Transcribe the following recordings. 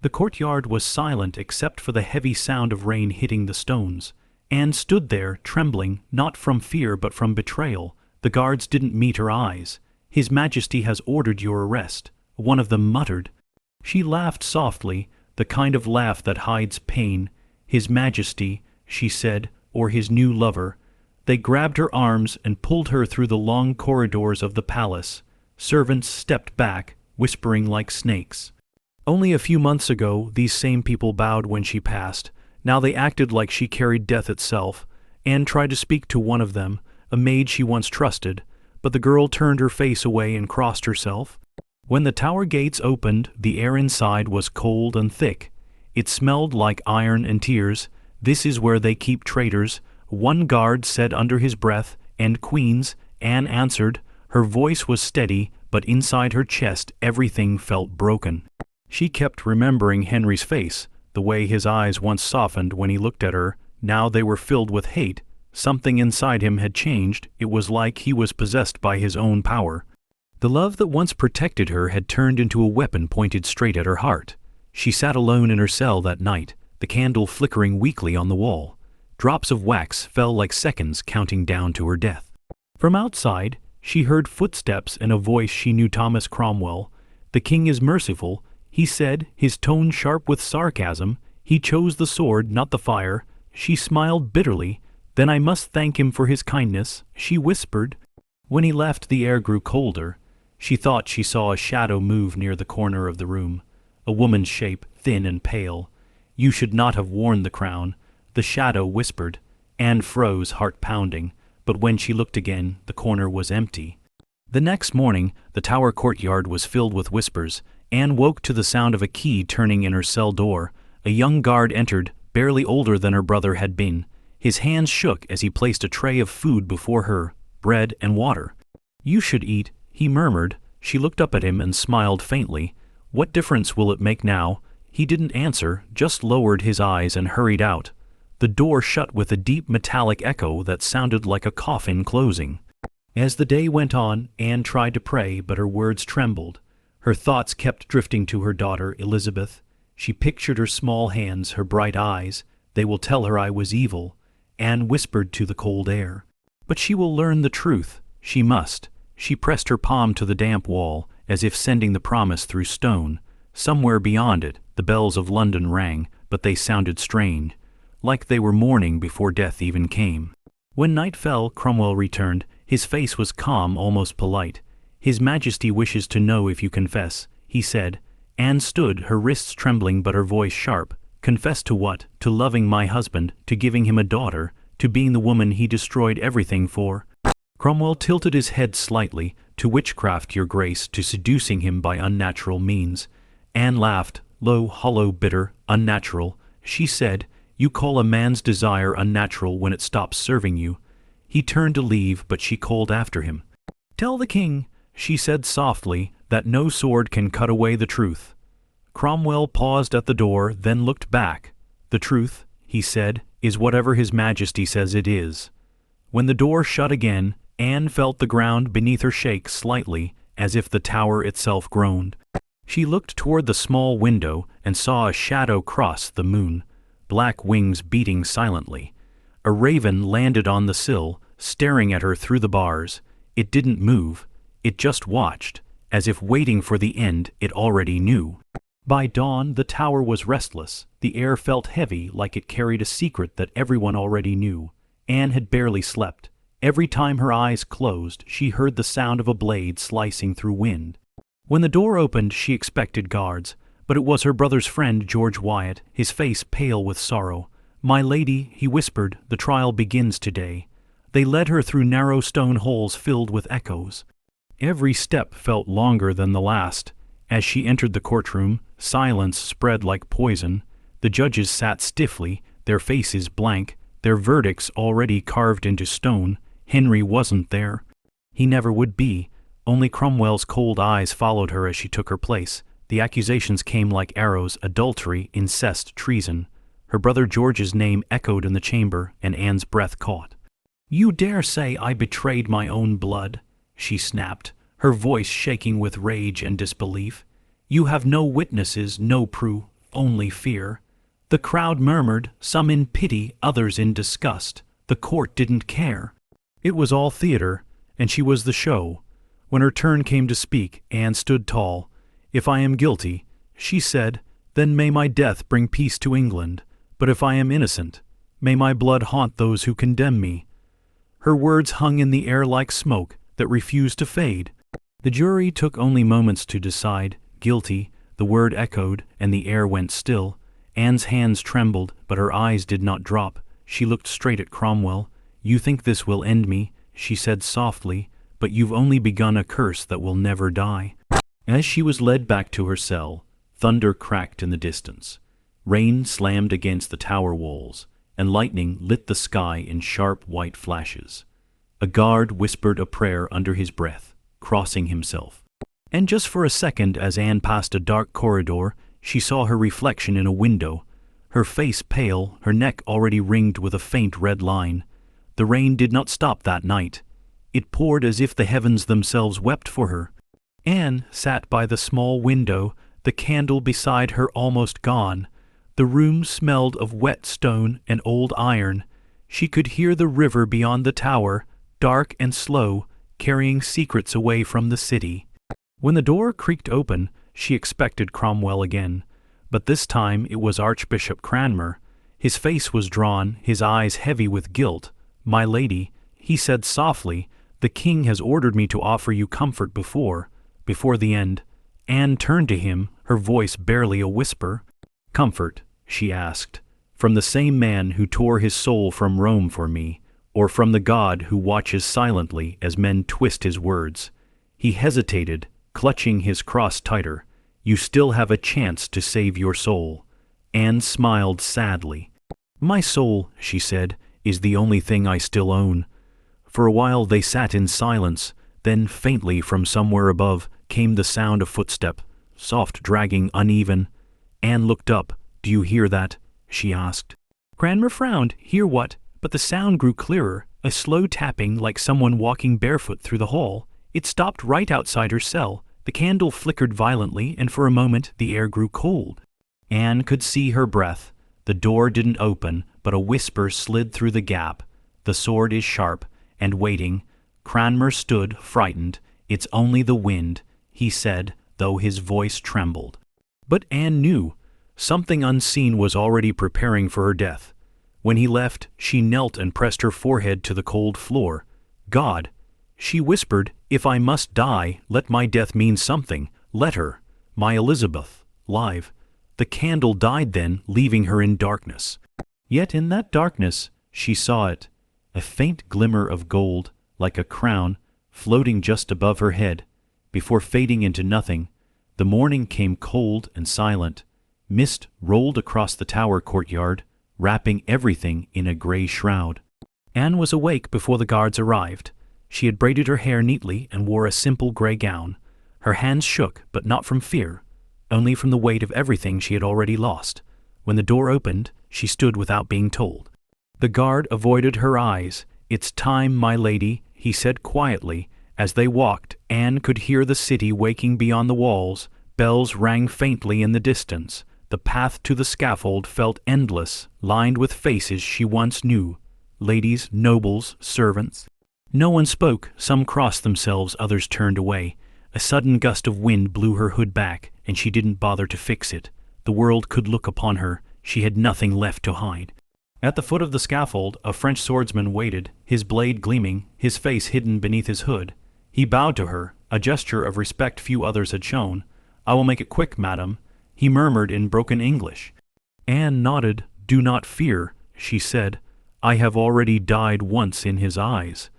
The courtyard was silent except for the heavy sound of rain hitting the stones. Anne stood there, trembling, not from fear but from betrayal. The guards didn't meet her eyes. "His Majesty has ordered your arrest," one of them muttered. She laughed softly, the kind of laugh that hides pain. "His Majesty," she said, "or his new lover." They grabbed her arms and pulled her through the long corridors of the palace. Servants stepped back, whispering like snakes. Only a few months ago, these same people bowed when she passed. Now they acted like she carried death itself. Anne tried to speak to one of them, a maid she once trusted, but the girl turned her face away and crossed herself. When the tower gates opened, the air inside was cold and thick. It smelled like iron and tears. "This is where they keep traitors," one guard said under his breath, "and queens," Anne answered. Her voice was steady, but inside her chest everything felt broken. She kept remembering Henry's face, the way his eyes once softened when he looked at her. Now they were filled with hate. Something inside him had changed. It was like he was possessed by his own power. The love that once protected her had turned into a weapon pointed straight at her heart. She sat alone in her cell that night, the candle flickering weakly on the wall. Drops of wax fell like seconds counting down to her death. From outside, she heard footsteps and a voice she knew: Thomas Cromwell. "The king is merciful," he said, his tone sharp with sarcasm. "He chose the sword, not the fire." She smiled bitterly. "Then I must thank him for his kindness," she whispered. When he left, the air grew colder. She thought she saw a shadow move near the corner of the room. A woman's shape, thin and pale. "You should not have worn the crown," the shadow whispered. Anne froze, heart pounding, but when she looked again, the corner was empty. The next morning, the tower courtyard was filled with whispers. Anne woke to the sound of a key turning in her cell door. A young guard entered, barely older than her brother had been. His hands shook as he placed a tray of food before her, bread and water. "You should eat," he murmured. She looked up at him and smiled faintly. "What difference will it make now?" He didn't answer, just lowered his eyes and hurried out. The door shut with a deep metallic echo that sounded like a coffin closing. As the day went on, Anne tried to pray, but her words trembled. Her thoughts kept drifting to her daughter, Elizabeth. She pictured her small hands, her bright eyes. "They will tell her I was evil," Anne whispered to the cold air. "But she will learn the truth. She must." She pressed her palm to the damp wall, as if sending the promise through stone. Somewhere beyond it, the bells of London rang, but they sounded strange, like they were mourning before death even came. When night fell, Cromwell returned. His face was calm, almost polite. "His Majesty wishes to know if you confess," he said. Anne stood, her wrists trembling but her voice sharp. "Confess to what? To loving my husband, to giving him a daughter, to being the woman he destroyed everything for?" Cromwell tilted his head slightly. "To witchcraft, your grace, to seducing him by unnatural means." Anne laughed, low, hollow, bitter. "Unnatural," she said. "You call a man's desire unnatural when it stops serving you." He turned to leave, but she called after him. "Tell the king," she said softly, "that no sword can cut away the truth." Cromwell paused at the door, then looked back. "The truth," he said, "is whatever His Majesty says it is." When the door shut again, Anne felt the ground beneath her shake slightly, as if the tower itself groaned. She looked toward the small window and saw a shadow cross the moon, black wings beating silently. A raven landed on the sill, staring at her through the bars. It didn't move. It just watched, as if waiting for the end it already knew. By dawn, the tower was restless. The air felt heavy, like it carried a secret that everyone already knew. Anne had barely slept. Every time her eyes closed, she heard the sound of a blade slicing through wind. When the door opened, she expected guards, but it was her brother's friend, George Wyatt, his face pale with sorrow. "My lady," he whispered, "the trial begins today." They led her through narrow stone holes filled with echoes. Every step felt longer than the last. As she entered the courtroom, silence spread like poison. The judges sat stiffly, their faces blank, their verdicts already carved into stone. Henry wasn't there. He never would be. Only Cromwell's cold eyes followed her as she took her place. The accusations came like arrows: adultery, incest, treason. Her brother George's name echoed in the chamber, and Anne's breath caught. "You dare say I betrayed my own blood?" she snapped, her voice shaking with rage and disbelief. "You have no witnesses, no proof. only fear. The crowd murmured, some in pity, others in disgust. The court didn't care. It was all theater, and she was the show. When her turn came to speak, Anne stood tall. "If I am guilty," she said, "then may my death bring peace to England. But if I am innocent, may my blood haunt those who condemn me." Her words hung in the air like smoke that refused to fade. The jury took only moments to decide. Guilty, the word echoed, and the air went still. Anne's hands trembled, but her eyes did not drop. She looked straight at Cromwell. "You think this will end me," she said softly, "but you've only begun a curse that will never die." As she was led back to her cell, thunder cracked in the distance. Rain slammed against the tower walls, and lightning lit the sky in sharp white flashes. A guard whispered a prayer under his breath, crossing himself. And just for a second, as Anne passed a dark corridor, she saw her reflection in a window, her face pale, her neck already ringed with a faint red line. The rain did not stop that night. It poured as if the heavens themselves wept for her. Anne sat by the small window, the candle beside her almost gone. The room smelled of wet stone and old iron. She could hear the river beyond the tower, dark and slow, carrying secrets away from the city. When the door creaked open, she expected Cromwell again. But this time it was Archbishop Cranmer. His face was drawn, his eyes heavy with guilt. "My lady," he said softly, "the king has ordered me to offer you comfort before the end." Anne turned to him, her voice barely a whisper. "Comfort?" she asked. "From the same man who tore his soul from Rome for me, or from the God who watches silently as men twist his words?" He hesitated, clutching his cross tighter. "You still have a chance to save your soul." Anne smiled sadly. "My soul," she said, "is the only thing I still own." For a while they sat in silence. Then faintly from somewhere above came the sound of footstep, soft, dragging, uneven. Anne looked up. "Do you hear that?" she asked. Cranmer frowned. "Hear what?" But the sound grew clearer, a slow tapping like someone walking barefoot through the hall. It stopped right outside her cell. The candle flickered violently, and for a moment the air grew cold. Anne could see her breath. The door didn't open, but a whisper slid through the gap. "The sword is sharp," and waiting. Cranmer stood, frightened. "It's only the wind," he said, though his voice trembled. But Anne knew. Something unseen was already preparing for her death. When he left, she knelt and pressed her forehead to the cold floor. "God," she whispered, "if I must die, let my death mean something. Let her, my Elizabeth, live." The candle died then, leaving her in darkness. Yet in that darkness, she saw it, a faint glimmer of gold, like a crown, floating just above her head, before fading into nothing. The morning came cold and silent. Mist rolled across the tower courtyard, wrapping everything in a gray shroud. Anne was awake before the guards arrived. She had braided her hair neatly and wore a simple gray gown. Her hands shook, but not from fear, only from the weight of everything she had already lost. When the door opened, she stood without being told. The guard avoided her eyes. "It's time, my lady," he said quietly. As they walked, Anne could hear the city waking beyond the walls. Bells rang faintly in the distance. The path to the scaffold felt endless, lined with faces she once knew. Ladies, nobles, servants. No one spoke. Some crossed themselves, others turned away. A sudden gust of wind blew her hood back, and she didn't bother to fix it. The world could look upon her. She had nothing left to hide. At the foot of the scaffold, a French swordsman waited, his blade gleaming, his face hidden beneath his hood. He bowed to her, a gesture of respect few others had shown. "I will make it quick, madam," he murmured in broken English. Anne nodded. "Do not fear," she said. "I have already died once in his eyes."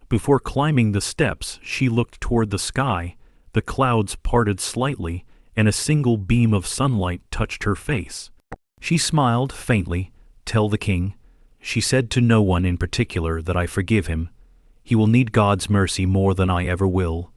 Before climbing the steps, she looked toward the sky. The clouds parted slightly, and a single beam of sunlight touched her face. She smiled faintly. "Tell the king," she said, to no one in particular, "that I forgive him. He will need God's mercy more than I ever will."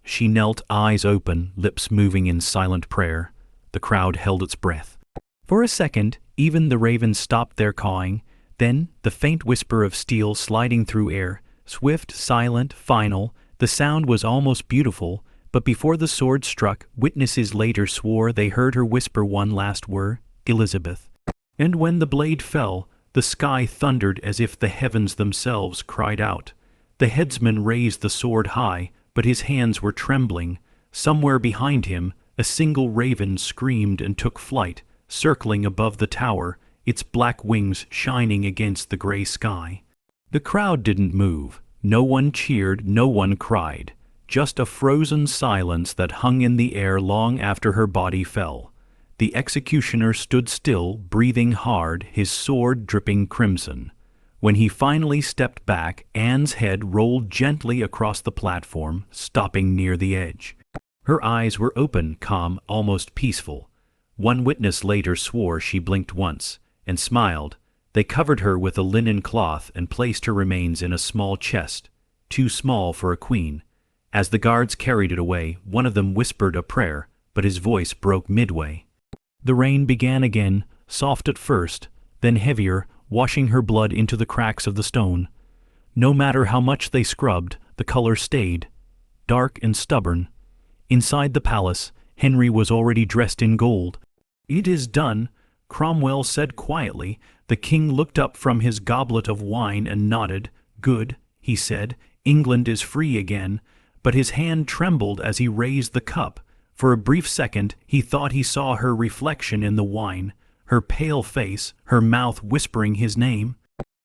She knelt, eyes open, lips moving in silent prayer. The crowd held its breath. For a second, even the ravens stopped their cawing. Then the faint whisper of steel sliding through air, swift, silent, final. The sound was almost beautiful, but before the sword struck, witnesses later swore they heard her whisper one last word. Elizabeth. And when the blade fell, the sky thundered as if the heavens themselves cried out. The headsman raised the sword high, but his hands were trembling. Somewhere behind him, a single raven screamed and took flight, circling above the tower, its black wings shining against the gray sky. The crowd didn't move. No one cheered, no one cried. Just a frozen silence that hung in the air long after her body fell. The executioner stood still, breathing hard, his sword dripping crimson. When he finally stepped back, Anne's head rolled gently across the platform, stopping near the edge. Her eyes were open, calm, almost peaceful. One witness later swore she blinked once, and smiled. They covered her with a linen cloth and placed her remains in a small chest, too small for a queen. As the guards carried it away, one of them whispered a prayer, but his voice broke midway. The rain began again, soft at first, then heavier, washing her blood into the cracks of the stone. No matter how much they scrubbed, the color stayed, dark and stubborn. Inside the palace, Henry was already dressed in gold. "It is done," Cromwell said quietly. The king looked up from his goblet of wine and nodded. "Good," he said, "England is free again." But his hand trembled as he raised the cup. For a brief second he thought he saw her reflection in the wine, her pale face, her mouth whispering his name.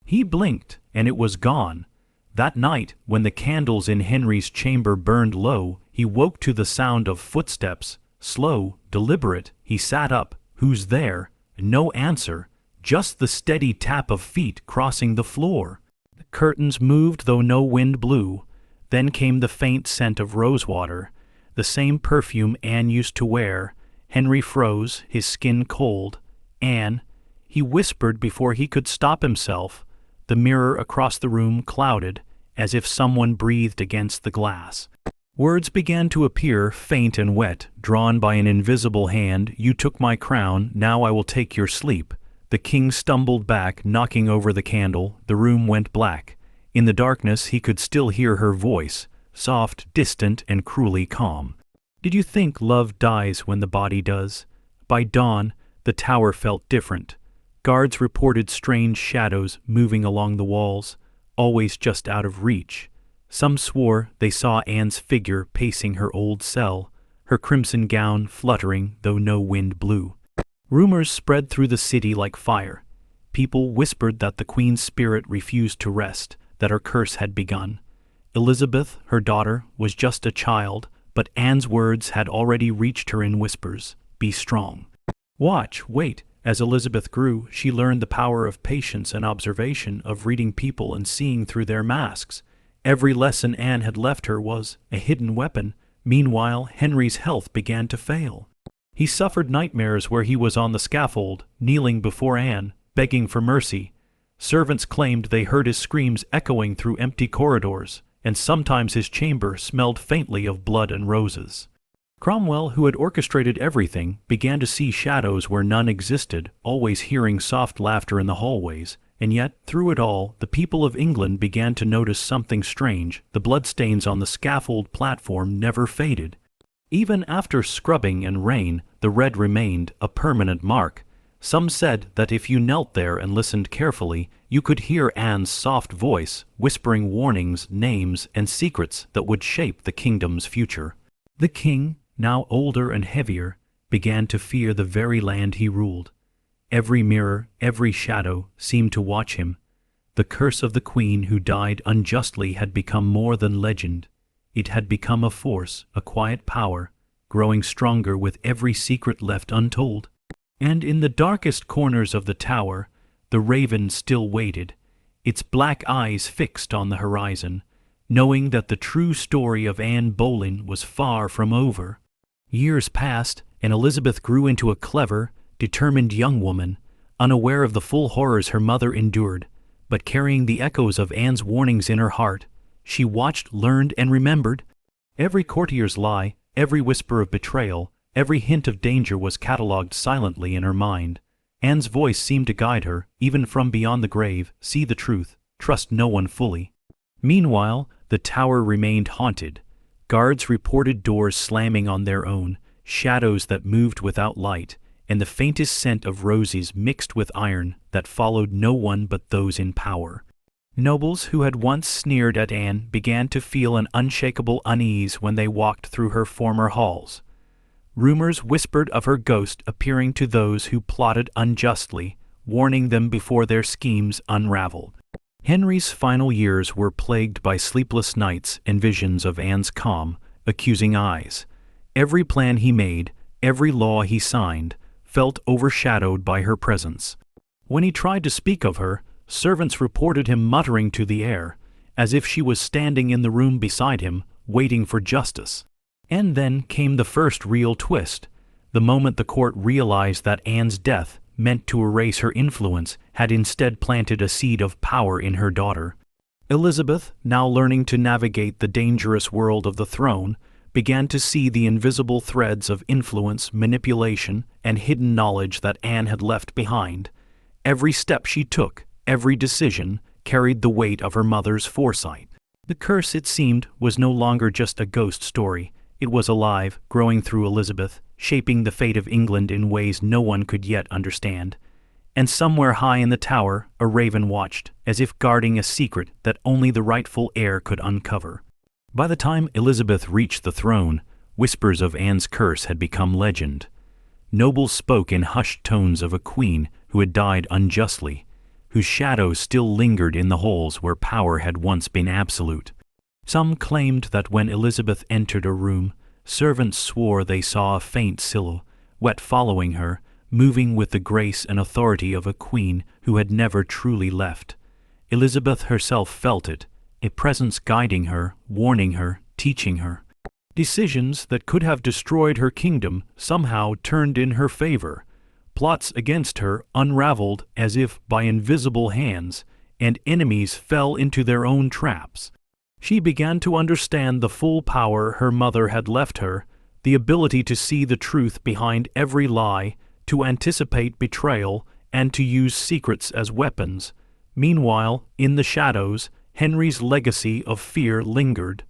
He blinked, and it was gone. That night, when the candles in Henry's chamber burned low, he woke to the sound of footsteps. Slow, deliberate, he sat up. "Who's there?" No answer, just the steady tap of feet crossing the floor. The curtains moved though no wind blew. Then came the faint scent of rosewater, the same perfume Anne used to wear. Henry froze, his skin cold. "Anne," he whispered before he could stop himself. The mirror across the room clouded, as if someone breathed against the glass. Words began to appear, faint and wet, drawn by an invisible hand. "You took my crown, now I will take your sleep." The king stumbled back, knocking over the candle. The room went black. In the darkness he could still hear her voice, soft, distant, and cruelly calm. "Did you think love dies when the body does?" By dawn, the tower felt different. Guards reported strange shadows moving along the walls, always just out of reach. Some swore they saw Anne's figure pacing her old cell, her crimson gown fluttering though no wind blew. Rumors spread through the city like fire. People whispered that the Queen's spirit refused to rest, that her curse had begun. Elizabeth, her daughter, was just a child, but Anne's words had already reached her in whispers. "Be strong. Watch, wait." As Elizabeth grew, she learned the power of patience and observation, of reading people and seeing through their masks. Every lesson Anne had left her was a hidden weapon. Meanwhile, Henry's health began to fail. He suffered nightmares where he was on the scaffold, kneeling before Anne, begging for mercy. Servants claimed they heard his screams echoing through empty corridors, and sometimes his chamber smelled faintly of blood and roses. Cromwell, who had orchestrated everything, began to see shadows where none existed, always hearing soft laughter in the hallways. And yet, through it all, the people of England began to notice something strange. The bloodstains on the scaffold platform never faded. Even after scrubbing and rain, the red remained, a permanent mark. Some said that if you knelt there and listened carefully, you could hear Anne's soft voice, whispering warnings, names, and secrets that would shape the kingdom's future. The king, now older and heavier, began to fear the very land he ruled. Every mirror, every shadow seemed to watch him. The curse of the queen who died unjustly had become more than legend. It had become a force, a quiet power, growing stronger with every secret left untold. And in the darkest corners of the tower, the raven still waited, its black eyes fixed on the horizon, knowing that the true story of Anne Boleyn was far from over. Years passed, and Elizabeth grew into a clever, determined young woman, unaware of the full horrors her mother endured, but carrying the echoes of Anne's warnings in her heart. She watched, learned, and remembered. Every courtier's lie, every whisper of betrayal, every hint of danger was catalogued silently in her mind. Anne's voice seemed to guide her, even from beyond the grave. See the truth, trust no one fully. Meanwhile, the tower remained haunted. Guards reported doors slamming on their own, shadows that moved without light, and the faintest scent of roses mixed with iron that followed no one but those in power. Nobles who had once sneered at Anne began to feel an unshakable unease when they walked through her former halls. Rumors whispered of her ghost appearing to those who plotted unjustly, warning them before their schemes unraveled. Henry's final years were plagued by sleepless nights and visions of Anne's calm, accusing eyes. Every plan he made, every law he signed, felt overshadowed by her presence. When he tried to speak of her, servants reported him muttering to the air, as if she was standing in the room beside him, waiting for justice. And then came the first real twist. The moment the court realized that Anne's death, meant to erase her influence, had instead planted a seed of power in her daughter. Elizabeth, now learning to navigate the dangerous world of the throne, began to see the invisible threads of influence, manipulation, and hidden knowledge that Anne had left behind. Every step she took, every decision, carried the weight of her mother's foresight. The curse, it seemed, was no longer just a ghost story. It was alive, growing through Elizabeth, shaping the fate of England in ways no one could yet understand. And somewhere high in the tower, a raven watched, as if guarding a secret that only the rightful heir could uncover. By the time Elizabeth reached the throne, whispers of Anne's curse had become legend. Nobles spoke in hushed tones of a queen who had died unjustly, whose shadow still lingered in the halls where power had once been absolute. Some claimed that when Elizabeth entered a room, servants swore they saw a faint silhouette following her, moving with the grace and authority of a queen who had never truly left. Elizabeth herself felt it, a presence guiding her, warning her, teaching her. Decisions that could have destroyed her kingdom somehow turned in her favor. Plots against her unraveled as if by invisible hands, and enemies fell into their own traps. She began to understand the full power her mother had left her, the ability to see the truth behind every lie, to anticipate betrayal, and to use secrets as weapons. Meanwhile, in the shadows, Henry's legacy of fear lingered.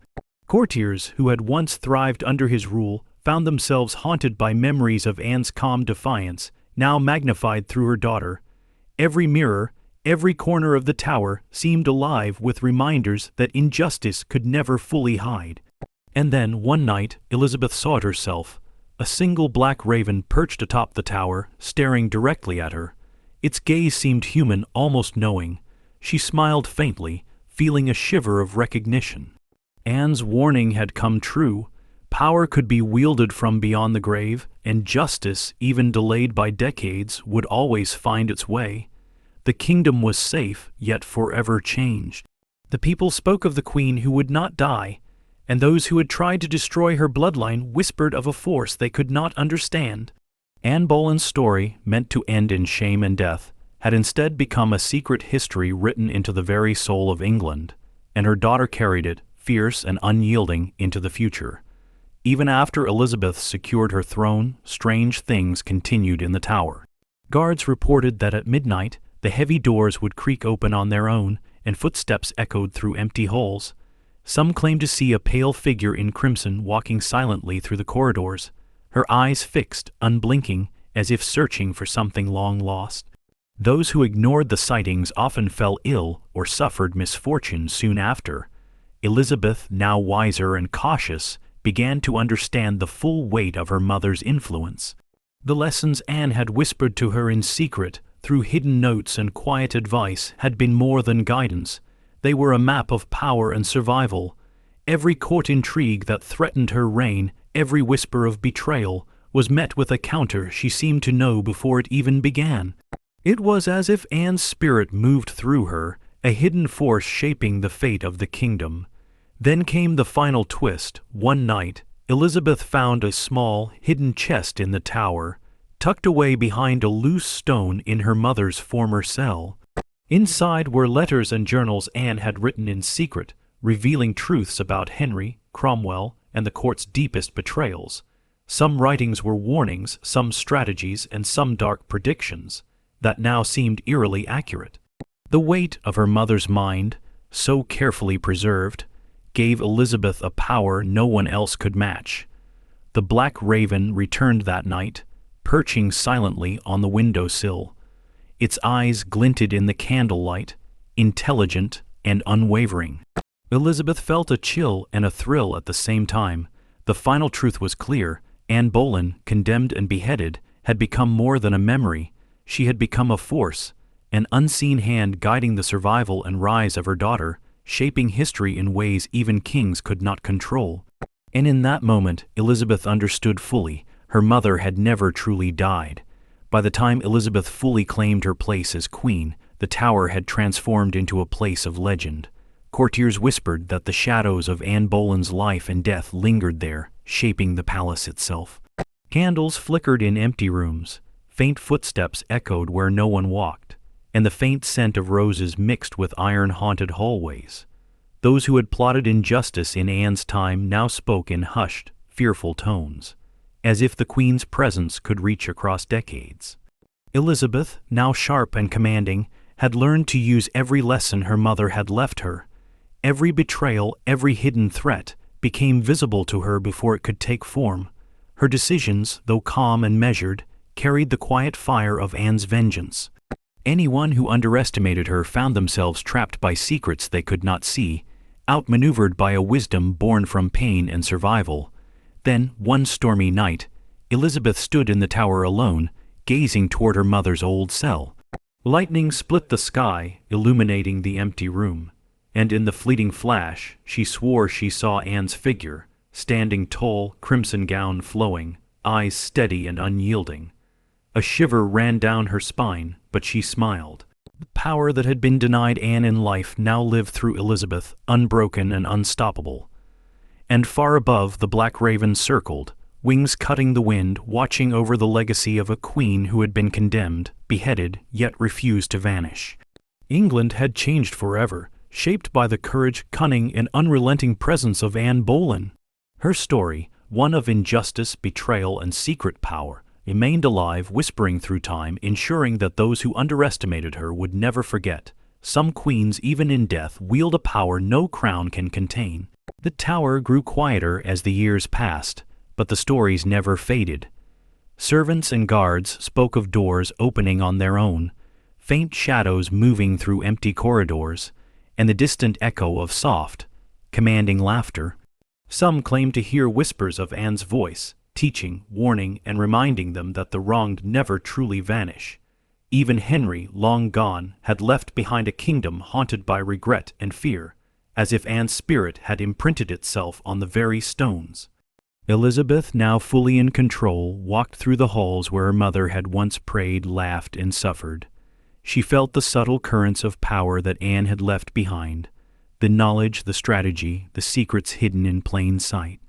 Courtiers who had once thrived under his rule found themselves haunted by memories of Anne's calm defiance, now magnified through her daughter. Every mirror, every corner of the tower seemed alive with reminders that injustice could never fully hide. And then, one night, Elizabeth saw it herself. A single black raven perched atop the tower, staring directly at her. Its gaze seemed human, almost knowing. She smiled faintly, feeling a shiver of recognition. Anne's warning had come true. Power could be wielded from beyond the grave, and justice, even delayed by decades, would always find its way. The kingdom was safe, yet forever changed. The people spoke of the queen who would not die, and those who had tried to destroy her bloodline whispered of a force they could not understand. Anne Boleyn's story, meant to end in shame and death, had instead become a secret history written into the very soul of England, and her daughter carried it, fierce and unyielding, into the future. Even after Elizabeth secured her throne, strange things continued in the tower. Guards reported that at midnight, the heavy doors would creak open on their own, and footsteps echoed through empty halls. Some claimed to see a pale figure in crimson walking silently through the corridors, her eyes fixed, unblinking, as if searching for something long lost. Those who ignored the sightings often fell ill or suffered misfortune soon after. Elizabeth, now wiser and cautious, began to understand the full weight of her mother's influence. The lessons Anne had whispered to her in secret, through hidden notes and quiet advice, had been more than guidance. They were a map of power and survival. Every court intrigue that threatened her reign, every whisper of betrayal, was met with a counter she seemed to know before it even began. It was as if Anne's spirit moved through her, a hidden force shaping the fate of the kingdom. Then came the final twist. One night, Elizabeth found a small, hidden chest in the tower, tucked away behind a loose stone in her mother's former cell. Inside were letters and journals Anne had written in secret, revealing truths about Henry, Cromwell, and the court's deepest betrayals. Some writings were warnings, some strategies, and some dark predictions that now seemed eerily accurate. The weight of her mother's mind, so carefully preserved, gave Elizabeth a power no one else could match. The Black Raven returned that night, perching silently on the window-sill. Its eyes glinted in the candlelight, intelligent and unwavering. Elizabeth felt a chill and a thrill at the same time. The final truth was clear. Anne Boleyn, condemned and beheaded, had become more than a memory. She had become a force, an unseen hand guiding the survival and rise of her daughter, shaping history in ways even kings could not control. And in that moment, Elizabeth understood fully. Her mother had never truly died. By the time Elizabeth fully claimed her place as queen, the Tower had transformed into a place of legend. Courtiers whispered that the shadows of Anne Boleyn's life and death lingered there, shaping the palace itself. Candles flickered in empty rooms, faint footsteps echoed where no one walked, and the faint scent of roses mixed with iron-haunted hallways. Those who had plotted injustice in Anne's time now spoke in hushed, fearful tones, as if the Queen's presence could reach across decades. Elizabeth, now sharp and commanding, had learned to use every lesson her mother had left her. Every betrayal, every hidden threat, became visible to her before it could take form. Her decisions, though calm and measured, carried the quiet fire of Anne's vengeance. Anyone who underestimated her found themselves trapped by secrets they could not see, outmaneuvered by a wisdom born from pain and survival. Then, one stormy night, Elizabeth stood in the Tower alone, gazing toward her mother's old cell. Lightning split the sky, illuminating the empty room, and in the fleeting flash, she swore she saw Anne's figure, standing tall, crimson gown flowing, eyes steady and unyielding. A shiver ran down her spine, but she smiled. The power that had been denied Anne in life now lived through Elizabeth, unbroken and unstoppable. And far above, the black raven circled, wings cutting the wind, watching over the legacy of a queen who had been condemned, beheaded, yet refused to vanish. England had changed forever, shaped by the courage, cunning, and unrelenting presence of Anne Boleyn. Her story, one of injustice, betrayal, and secret power, remained alive, whispering through time, ensuring that those who underestimated her would never forget. Some queens, even in death, wield a power no crown can contain. The Tower grew quieter as the years passed, but the stories never faded. Servants and guards spoke of doors opening on their own, faint shadows moving through empty corridors, and the distant echo of soft, commanding laughter. Some claimed to hear whispers of Anne's voice, teaching, warning, and reminding them that the wronged never truly vanish. Even Henry, long gone, had left behind a kingdom haunted by regret and fear, as if Anne's spirit had imprinted itself on the very stones. Elizabeth, now fully in control, walked through the halls where her mother had once prayed, laughed, and suffered. She felt the subtle currents of power that Anne had left behind, the knowledge, the strategy, the secrets hidden in plain sight.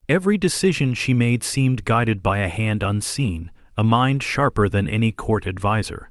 Every decision she made seemed guided by a hand unseen, a mind sharper than any court advisor.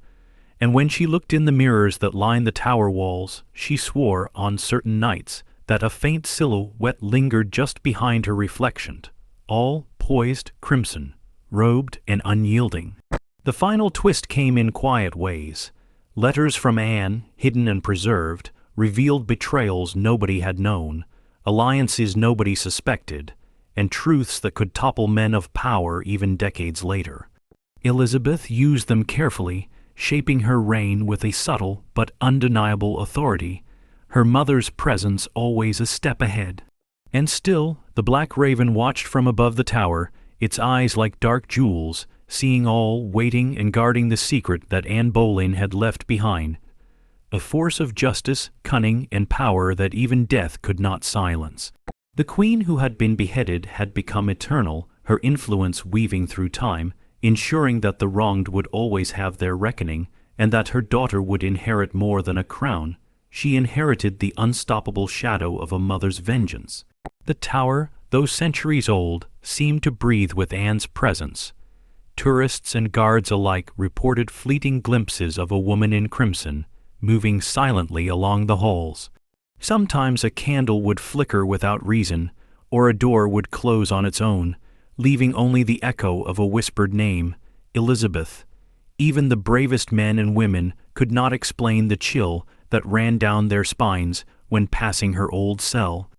And when she looked in the mirrors that lined the Tower walls, she swore, on certain nights, that a faint silhouette lingered just behind her reflection, all poised, crimson, robed, and unyielding. The final twist came in quiet ways. Letters from Anne, hidden and preserved, revealed betrayals nobody had known, alliances nobody suspected, and truths that could topple men of power even decades later. Elizabeth used them carefully, shaping her reign with a subtle but undeniable authority, her mother's presence always a step ahead. And still, the black raven watched from above the Tower, its eyes like dark jewels, seeing all, waiting and guarding the secret that Anne Boleyn had left behind, a force of justice, cunning, and power that even death could not silence. The queen who had been beheaded had become eternal, her influence weaving through time, ensuring that the wronged would always have their reckoning, and that her daughter would inherit more than a crown. She inherited the unstoppable shadow of a mother's vengeance. The Tower, though centuries old, seemed to breathe with Anne's presence. Tourists and guards alike reported fleeting glimpses of a woman in crimson, moving silently along the halls. Sometimes a candle would flicker without reason, or a door would close on its own, leaving only the echo of a whispered name, Elizabeth. Even the bravest men and women could not explain the chill that ran down their spines when passing her old cell.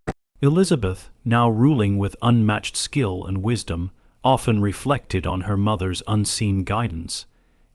Elizabeth, now ruling with unmatched skill and wisdom, often reflected on her mother's unseen guidance.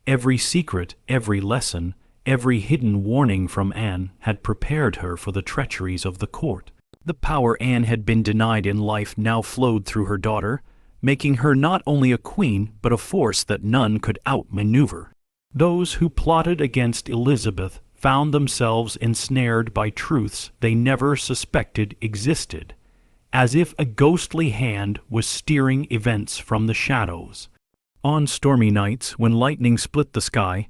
Every secret, every lesson, every hidden warning from Anne had prepared her for the treacheries of the court. The power Anne had been denied in life now flowed through her daughter, making her not only a queen but a force that none could outmaneuver. Those who plotted against Elizabeth found themselves ensnared by truths they never suspected existed, as if a ghostly hand was steering events from the shadows. On stormy nights, when lightning split the sky,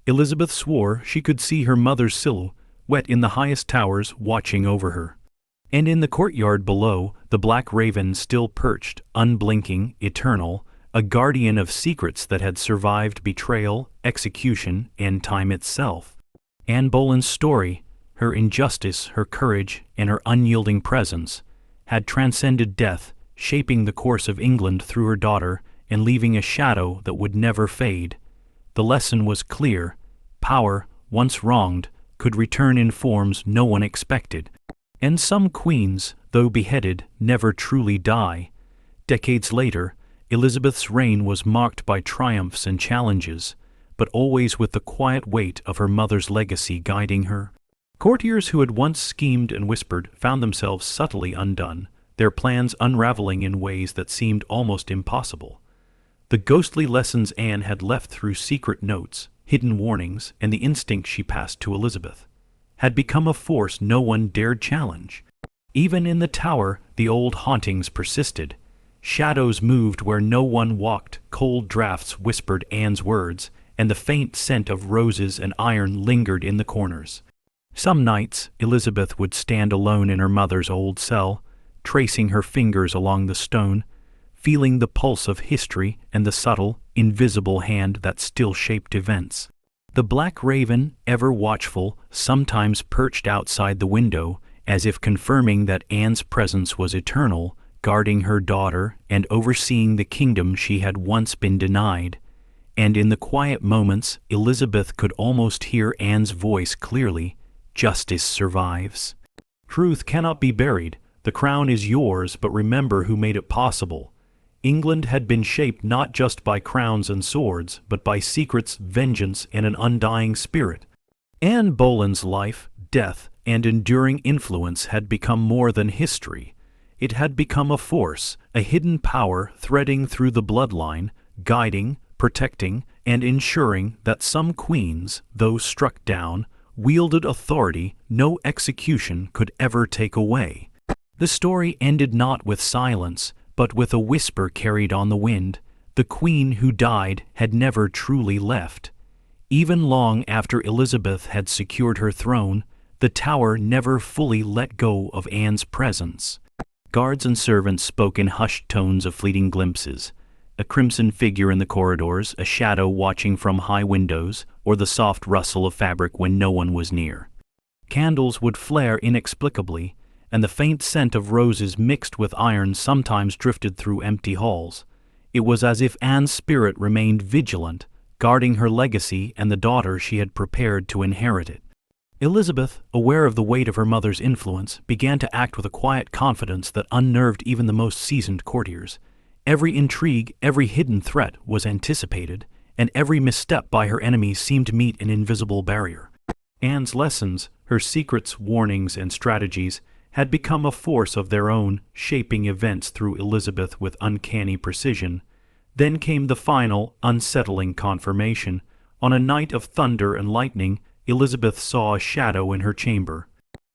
Elizabeth swore she could see her mother's silhouette in the highest towers watching over her. And in the courtyard below, the black raven still perched, unblinking, eternal, a guardian of secrets that had survived betrayal, execution, and time itself. Anne Boleyn's story, her injustice, her courage, and her unyielding presence, had transcended death, shaping the course of England through her daughter and leaving a shadow that would never fade. The lesson was clear: power, once wronged, could return in forms no one expected. And some queens, though beheaded, never truly die. Decades later, Elizabeth's reign was marked by triumphs and challenges, but always with the quiet weight of her mother's legacy guiding her. Courtiers who had once schemed and whispered found themselves subtly undone, their plans unraveling in ways that seemed almost impossible. The ghostly lessons Anne had left through secret notes, hidden warnings, and the instinct she passed to Elizabeth had become a force no one dared challenge. Even in the tower, the old hauntings persisted. Shadows moved where no one walked, cold draughts whispered Anne's words, and the faint scent of roses and iron lingered in the corners. Some nights, Elizabeth would stand alone in her mother's old cell, tracing her fingers along the stone, feeling the pulse of history and the subtle, invisible hand that still shaped events. The black raven, ever watchful, sometimes perched outside the window, as if confirming that Anne's presence was eternal, guarding her daughter and overseeing the kingdom she had once been denied. And in the quiet moments, Elizabeth could almost hear Anne's voice clearly: "Justice survives. Truth cannot be buried. The crown is yours, but remember who made it possible." England had been shaped not just by crowns and swords, but by secrets, vengeance, and an undying spirit. Anne Boleyn's life, death, and enduring influence had become more than history. It had become a force, a hidden power threading through the bloodline, guiding, protecting, and ensuring that some queens, though struck down, wielded authority no execution could ever take away. The story ended not with silence, but with a whisper carried on the wind. The queen who died had never truly left. Even long after Elizabeth had secured her throne, the tower never fully let go of Anne's presence. Guards and servants spoke in hushed tones of fleeting glimpses: a crimson figure in the corridors, a shadow watching from high windows, or the soft rustle of fabric when no one was near. Candles would flare inexplicably, and the faint scent of roses mixed with iron sometimes drifted through empty halls. It was as if Anne's spirit remained vigilant, guarding her legacy and the daughter she had prepared to inherit it. Elizabeth, aware of the weight of her mother's influence, began to act with a quiet confidence that unnerved even the most seasoned courtiers. Every intrigue, every hidden threat was anticipated, and every misstep by her enemies seemed to meet an invisible barrier. Anne's lessons, her secrets, warnings, and strategies had become a force of their own, shaping events through Elizabeth with uncanny precision. Then came the final, unsettling confirmation. On a night of thunder and lightning, Elizabeth saw a shadow in her chamber.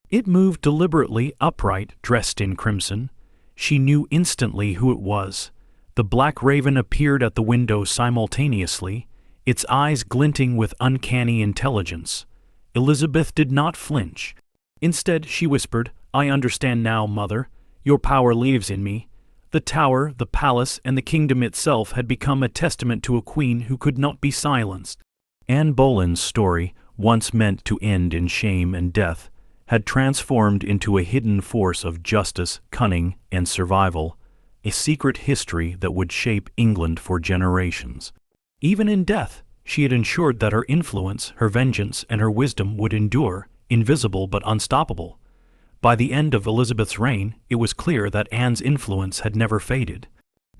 It moved deliberately upright, dressed in crimson. She knew instantly who it was. The black raven appeared at the window simultaneously, its eyes glinting with uncanny intelligence. Elizabeth did not flinch. Instead, she whispered, "I understand now, Mother. Your power lives in me." The tower, the palace, and the kingdom itself had become a testament to a queen who could not be silenced. Anne Boleyn's story, once meant to end in shame and death, had transformed into a hidden force of justice, cunning, and survival, a secret history that would shape England for generations. Even in death, she had ensured that her influence, her vengeance, and her wisdom would endure, invisible but unstoppable. By the end of Elizabeth's reign, it was clear that Anne's influence had never faded.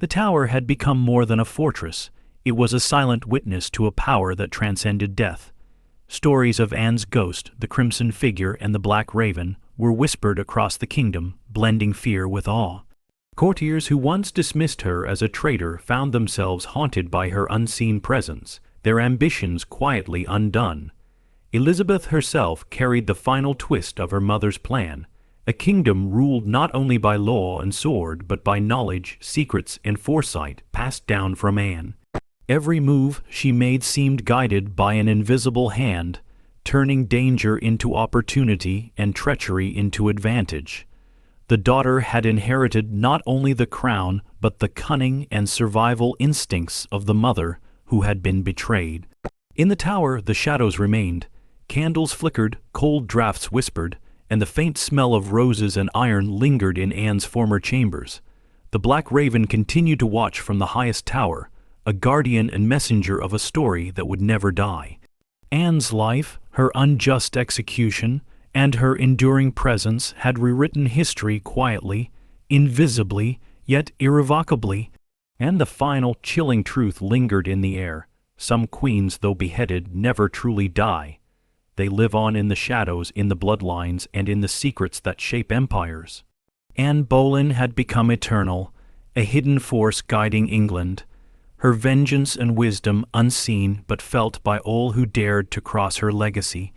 The tower had become more than a fortress. It was a silent witness to a power that transcended death. Stories of Anne's ghost, the crimson figure, and the black raven were whispered across the kingdom, blending fear with awe. Courtiers who once dismissed her as a traitor found themselves haunted by her unseen presence, their ambitions quietly undone. Elizabeth herself carried the final twist of her mother's plan, a kingdom ruled not only by law and sword but by knowledge, secrets, and foresight passed down from Anne. Every move she made seemed guided by an invisible hand, turning danger into opportunity and treachery into advantage. The daughter had inherited not only the crown but the cunning and survival instincts of the mother who had been betrayed. In the tower the shadows remained. Candles flickered, cold draughts whispered, and the faint smell of roses and iron lingered in Anne's former chambers. The Black Raven continued to watch from the highest tower, a guardian and messenger of a story that would never die. Anne's life, her unjust execution, and her enduring presence had rewritten history quietly, invisibly, yet irrevocably, and the final chilling truth lingered in the air. Some queens, though beheaded, never truly die. They live on in the shadows, in the bloodlines, and in the secrets that shape empires. Anne Boleyn had become eternal, a hidden force guiding England, her vengeance and wisdom unseen but felt by all who dared to cross her legacy.